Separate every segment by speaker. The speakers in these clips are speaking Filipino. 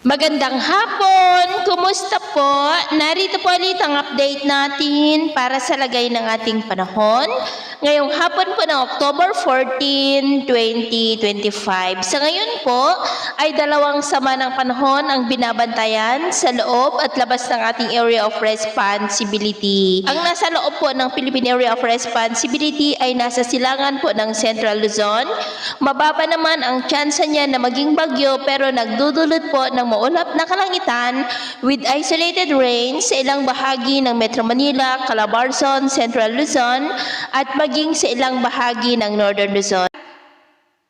Speaker 1: Magandang hapon! Kumusta po? Narito po ulit ang update natin para sa lagay ng ating panahon. Ngayong hapon po ng October 14, 2025. Sa ngayon po ay dalawang sama ng panahon ang binabantayan sa loob at labas ng ating area of responsibility. Ang nasa loob po ng Philippine Area of Responsibility ay nasa silangan po ng Central Luzon. Mababa naman ang tsansa niya na maging bagyo pero nagdudulot po ng maulap na kalangitan with isolated rains sa ilang bahagi ng Metro Manila, Calabarzon, Central Luzon at maging sa ilang bahagi ng Northern Luzon.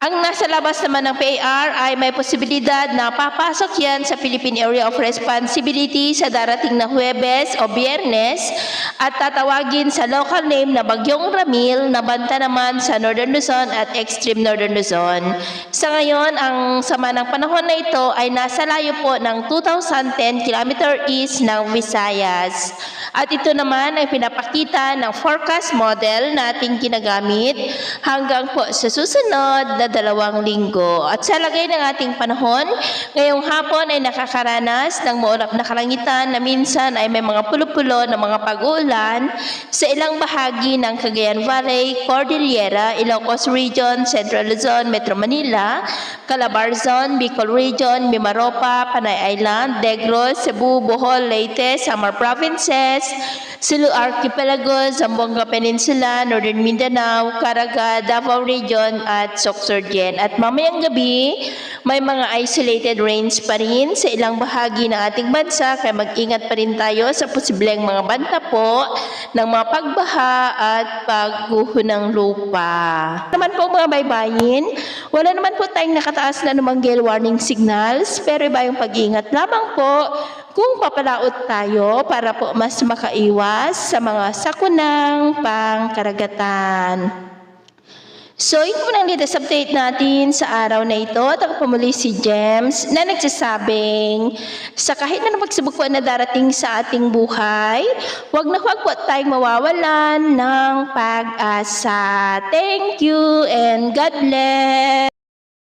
Speaker 1: Ang nasa labas naman ng PAR ay may posibilidad na papasok yan sa Philippine Area of Responsibility sa darating na Huwebes o Biyernes at tatawagin sa local name na Bagyong Ramil na banta naman sa Northern Luzon at Extreme Northern Luzon. Sa ngayon, ang sama ng panahon na ito ay nasa layo po ng 2,010 km east ng Visayas. At ito naman ay pinapakita ng forecast model na ating ginagamit hanggang po sa susunod na 2 linggo. At sa lagay ng ating panahon, ngayong hapon ay nakakaranas ng maulap na kalangitan na minsan ay may mga pulo-pulo na mga pag-uulan sa ilang bahagi ng Cagayan Valley, Cordillera, Ilocos Region, Central Luzon, Metro Manila, Calabarzon, Bicol Region, Mimaropa, Panay Island, Negros, Cebu, Bohol, Leyte, Samar Provinces, Sulu Archipelago, Zamboanga Peninsula, Northern Mindanao, Caraga, Davao Region at Sorsogon. At mamayang gabi, may mga isolated rains pa rin sa ilang bahagi ng ating bansa kaya mag-ingat pa rin tayo sa posibleng mga banta po ng mga pagbaha at pagguho ng lupa. Naman po mga baybayin, wala naman po tayong nakataas na namang gale warning signals pero iba yung pag-iingat lamang po kung papalaot tayo para po mas makaiwas sa mga sakunang pangkaragatan. So, ito po ang latest update natin sa araw na ito. At ako pumuli si James na nagsasabing sa kahit na pagsubok po na darating sa ating buhay, huwag na huwag po tayong mawawalan ng pag-asa. Thank you and God bless!